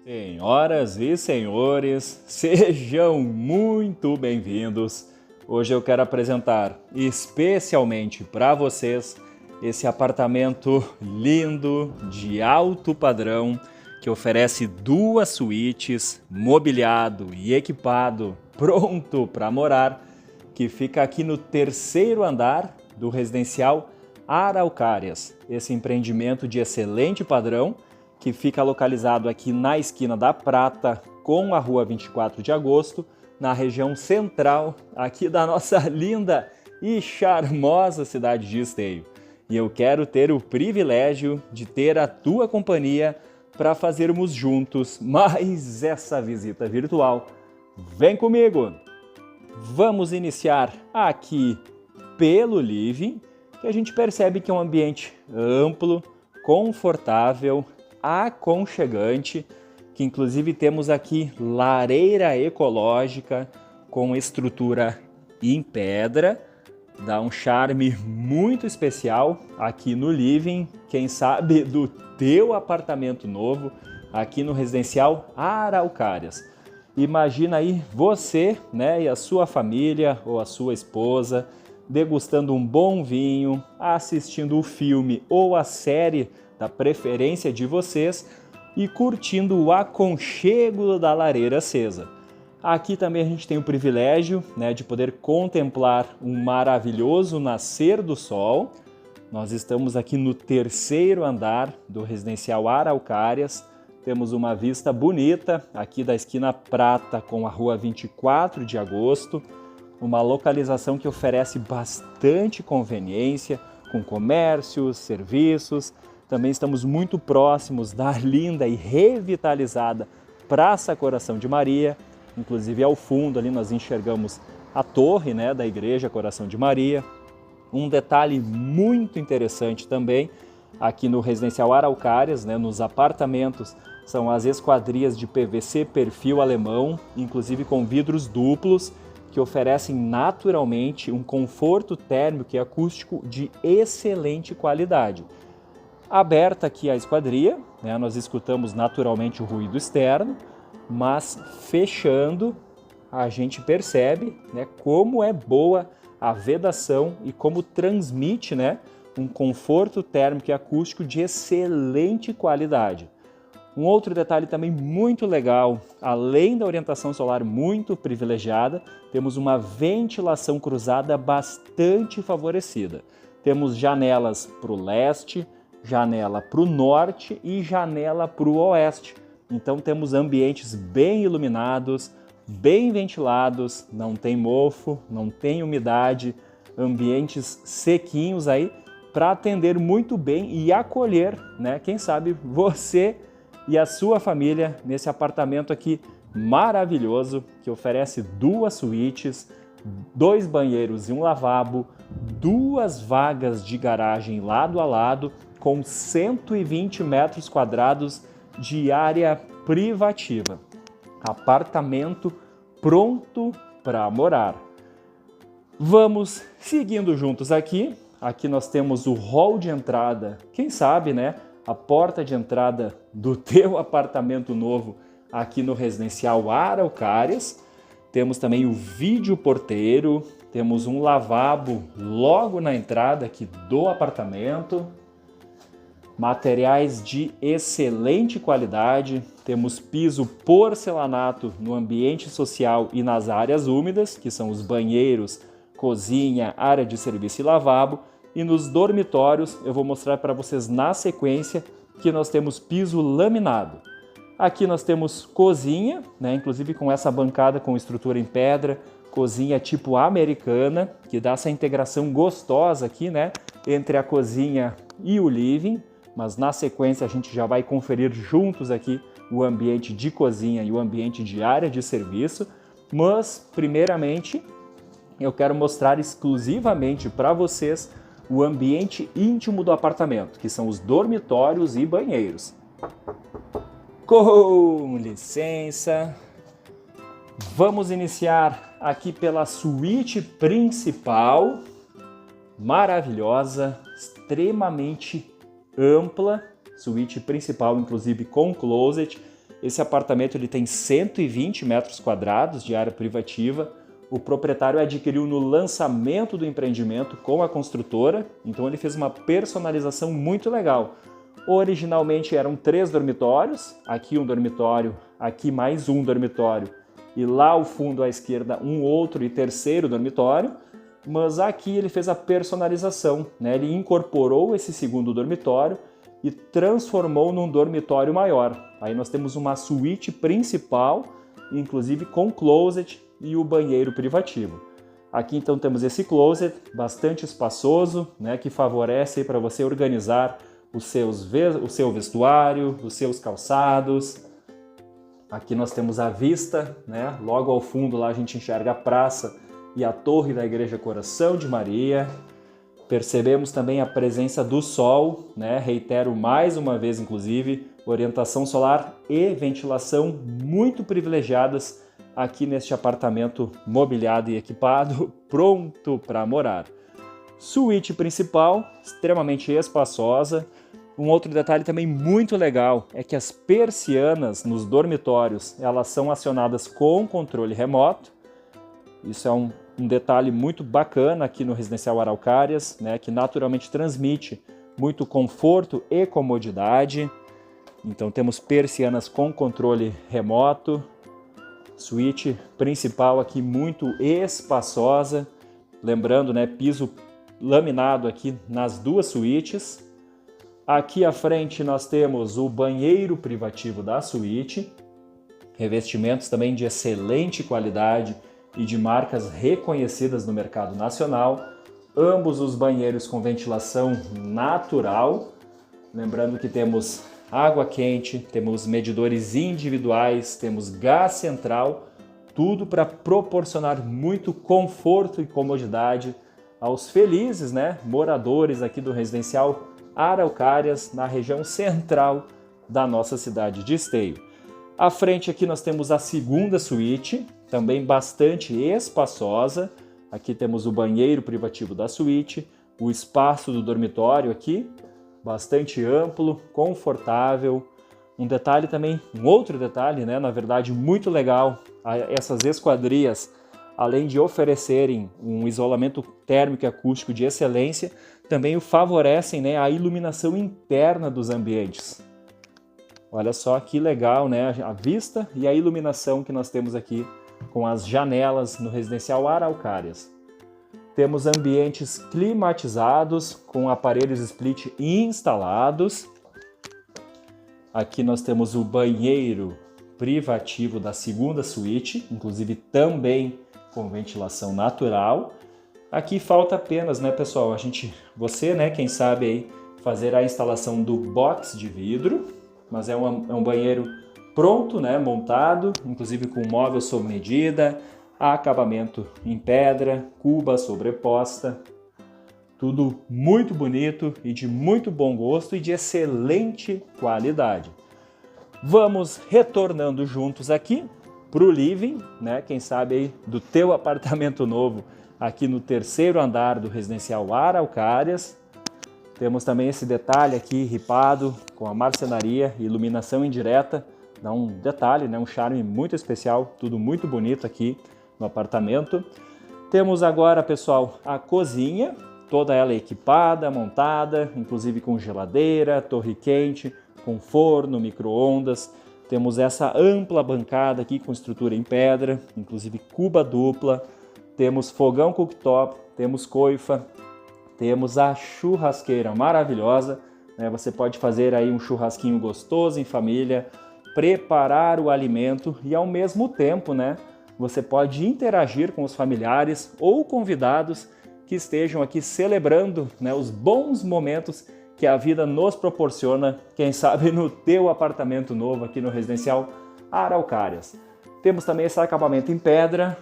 Senhoras e senhores, sejam muito bem-vindos. Hoje eu quero apresentar especialmente para vocês esse apartamento lindo, de alto padrão, que oferece 2 suítes, mobiliado e equipado, pronto para morar, que fica aqui no 3º andar do residencial Araucárias. Esse empreendimento de excelente padrão, que fica localizado aqui na esquina da Prata com a rua 24 de agosto, na região central aqui da nossa linda e charmosa cidade de Esteio. E eu quero ter o privilégio de ter a tua companhia para fazermos juntos mais essa visita virtual. Vem comigo! Vamos iniciar aqui pelo living, que a gente percebe que é um ambiente amplo, confortável, aconchegante, que inclusive temos aqui lareira ecológica com estrutura em pedra, dá um charme muito especial aqui no living, quem sabe do teu apartamento novo, aqui no residencial Araucárias. Imagina aí você, né, e a sua família ou a sua esposa degustando um bom vinho, assistindo o filme ou a série da preferência de vocês e curtindo o aconchego da lareira acesa. Aqui também a gente tem o privilégio, né, de poder contemplar um maravilhoso nascer do sol. Nós estamos aqui no 3º andar do residencial Araucárias. Temos uma vista bonita aqui da esquina Prata com a rua 24 de agosto. Uma localização que oferece bastante conveniência com comércios, serviços. Também estamos muito próximos da linda e revitalizada Praça Coração de Maria. Inclusive ao fundo ali nós enxergamos a torre, né, da Igreja Coração de Maria. Um detalhe muito interessante também aqui no residencial Araucárias, né, nos apartamentos, são as esquadrias de PVC perfil alemão, inclusive com vidros duplos, que oferecem naturalmente um conforto térmico e acústico de excelente qualidade. Aberta aqui a esquadria, né, nós escutamos naturalmente o ruído externo, mas fechando a gente percebe, né, como é boa a vedação e como transmite, né, um conforto térmico e acústico de excelente qualidade. Um outro detalhe também muito legal, além da orientação solar muito privilegiada, temos uma ventilação cruzada bastante favorecida. Temos janelas para o leste, janela para o norte e janela para o oeste. Então temos ambientes bem iluminados, bem ventilados, não tem mofo, não tem umidade, ambientes sequinhos aí para atender muito bem e acolher, né, quem sabe você e a sua família nesse apartamento aqui maravilhoso que oferece 2 suítes, 2 banheiros e um lavabo, 2 vagas de garagem lado a lado com 120 metros quadrados de área privativa. Apartamento pronto para morar. Vamos seguindo juntos aqui. Aqui nós temos o hall de entrada, quem sabe, né? A porta de entrada do teu apartamento novo aqui no residencial Araucárias. Temos também o vídeo porteiro, temos um lavabo logo na entrada aqui do apartamento. Materiais de excelente qualidade, temos piso porcelanato no ambiente social e nas áreas úmidas, que são os banheiros, cozinha, área de serviço e lavabo. E nos dormitórios, eu vou mostrar para vocês na sequência que nós temos piso laminado. Aqui nós temos cozinha, né, inclusive com essa bancada com estrutura em pedra, cozinha tipo americana, que dá essa integração gostosa aqui, né, entre a cozinha e o living. Mas na sequência a gente já vai conferir juntos aqui o ambiente de cozinha e o ambiente de área de serviço. Mas, primeiramente, eu quero mostrar exclusivamente para vocês o ambiente íntimo do apartamento, que são os dormitórios e banheiros. Com licença, vamos iniciar aqui pela suíte principal, maravilhosa, extremamente ampla, suíte principal inclusive com closet, Esse apartamento ele tem 120 metros quadrados de área privativa. O proprietário adquiriu no lançamento do empreendimento com a construtora, então ele fez uma personalização muito legal. Originalmente eram 3 dormitórios, aqui um dormitório, aqui mais um dormitório e lá ao fundo à esquerda um outro e terceiro dormitório, mas aqui ele fez a personalização, né? Ele incorporou esse segundo dormitório e transformou num dormitório maior. Aí nós temos uma suíte principal, inclusive com closet e o banheiro privativo. Aqui então temos esse closet bastante espaçoso, né, que favorece para você organizar o seu vestuário, os seus calçados. Aqui nós temos a vista, né? Logo ao fundo lá a gente enxerga a praça e a torre da Igreja Coração de Maria. Percebemos também a presença do sol, né? Reitero mais uma vez, inclusive, orientação solar e ventilação muito privilegiadas aqui neste apartamento mobiliado e equipado, pronto para morar. Suíte principal, extremamente espaçosa. Um outro detalhe também muito legal é que as persianas nos dormitórios elas são acionadas com controle remoto. Isso é um detalhe muito bacana aqui no Residencial Araucárias, né, que naturalmente transmite muito conforto e comodidade. Então temos persianas com controle remoto. Suíte principal aqui muito espaçosa. Lembrando, né, piso laminado aqui nas 2 suítes. Aqui à frente nós temos o banheiro privativo da suíte, revestimentos também de excelente qualidade e de marcas reconhecidas no mercado nacional, ambos os banheiros com ventilação natural, lembrando que temos água quente, temos medidores individuais, temos gás central, tudo para proporcionar muito conforto e comodidade aos felizes, né, moradores aqui do Residencial Araucárias, na região central da nossa cidade de Esteio. À frente aqui nós temos a segunda suíte, também bastante espaçosa. Aqui temos o banheiro privativo da suíte, o espaço do dormitório aqui, bastante amplo, confortável. Um detalhe também, um outro detalhe, né, na verdade muito legal, essas esquadrias, além de oferecerem um isolamento térmico e acústico de excelência, também o favorecem, né, a iluminação interna dos ambientes. Olha só que legal, né, a vista e a iluminação que nós temos aqui com as janelas no Residencial Araucárias. Temos ambientes climatizados com aparelhos split instalados. Aqui nós temos o banheiro privativo da segunda suíte, inclusive também com ventilação natural. Aqui falta apenas, né, pessoal, você, né, quem sabe aí fazer a instalação do box de vidro, mas é um banheiro pronto, né, montado, inclusive com móvel sob medida, acabamento em pedra, cuba sobreposta, tudo muito bonito e de muito bom gosto e de excelente qualidade. Vamos retornando juntos aqui para o living, né? Quem sabe aí do teu apartamento novo aqui no 3º andar do Residencial Araucárias. Temos também esse detalhe aqui ripado com a marcenaria e iluminação indireta, dá um detalhe, né? Um charme muito especial, tudo muito bonito aqui no apartamento. Temos agora, pessoal, a cozinha, toda ela equipada, montada, inclusive com geladeira, torre quente, com forno, micro-ondas. Temos essa ampla bancada aqui com estrutura em pedra, inclusive cuba dupla. Temos fogão cooktop, temos coifa, temos a churrasqueira maravilhosa, né? Você pode fazer aí um churrasquinho gostoso em família, preparar o alimento e ao mesmo tempo, né, você pode interagir com os familiares ou convidados que estejam aqui celebrando, né, os bons momentos que a vida nos proporciona, quem sabe no teu apartamento novo aqui no Residencial Araucárias. Temos também esse acabamento em pedra,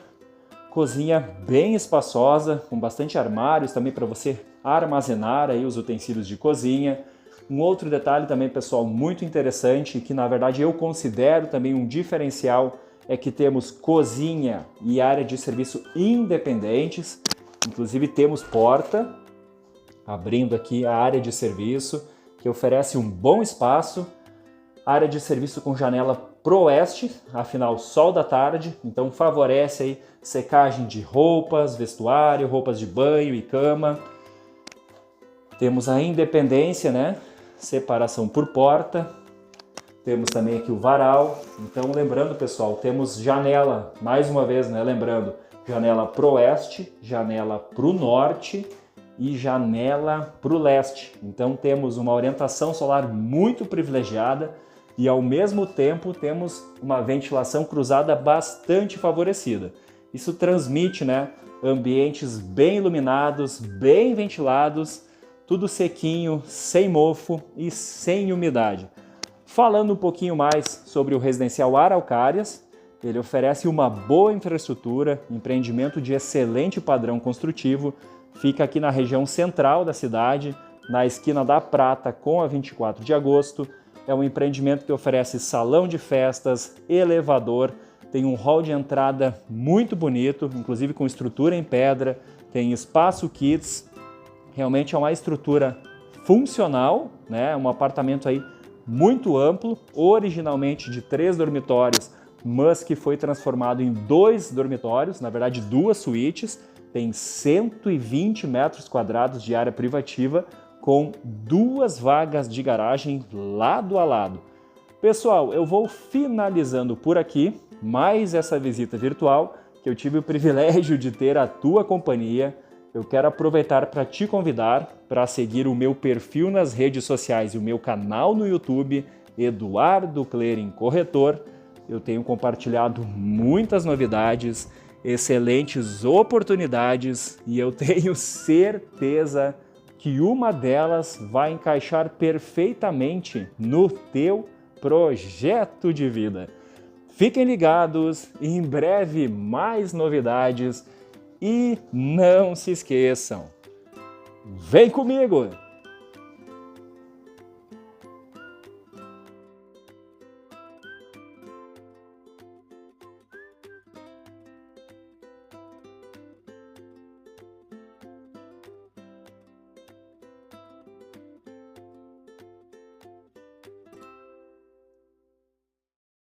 cozinha bem espaçosa, com bastante armários também para você armazenar aí os utensílios de cozinha. Um outro detalhe também, pessoal, muito interessante, que na verdade eu considero também um diferencial, é que temos cozinha e área de serviço independentes, inclusive temos porta, abrindo aqui a área de serviço, que oferece um bom espaço, área de serviço com janela pro oeste, afinal sol da tarde, então favorece aí secagem de roupas, vestuário, roupas de banho e cama. Temos a independência, né? Separação por porta. Temos também aqui o varal. Então lembrando, pessoal, temos janela, mais uma vez, né? Lembrando, janela pro oeste, janela pro norte e janela pro leste. Então temos uma orientação solar muito privilegiada e ao mesmo tempo temos uma ventilação cruzada bastante favorecida. Isso transmite, né, ambientes bem iluminados, bem ventilados, tudo sequinho, sem mofo e sem umidade. Falando um pouquinho mais sobre o residencial Araucárias, ele oferece uma boa infraestrutura, empreendimento de excelente padrão construtivo, fica aqui na região central da cidade, na esquina da Prata com a 24 de agosto. É um empreendimento que oferece salão de festas, elevador, tem um hall de entrada muito bonito, inclusive com estrutura em pedra, tem espaço kids, realmente é uma estrutura funcional, né? Um apartamento aí muito amplo, originalmente de 3 dormitórios, mas que foi transformado em 2 dormitórios, na verdade 2 suítes, tem 120 metros quadrados de área privativa, com 2 vagas de garagem lado a lado. Pessoal, eu vou finalizando por aqui mais essa visita virtual, que eu tive o privilégio de ter a tua companhia. Eu quero aproveitar para te convidar para seguir o meu perfil nas redes sociais e o meu canal no YouTube, Eduardo Clerin Corretor. Eu tenho compartilhado muitas novidades, excelentes oportunidades e eu tenho certeza que uma delas vai encaixar perfeitamente no teu projeto de vida. Fiquem ligados, em breve mais novidades e não se esqueçam, vem comigo!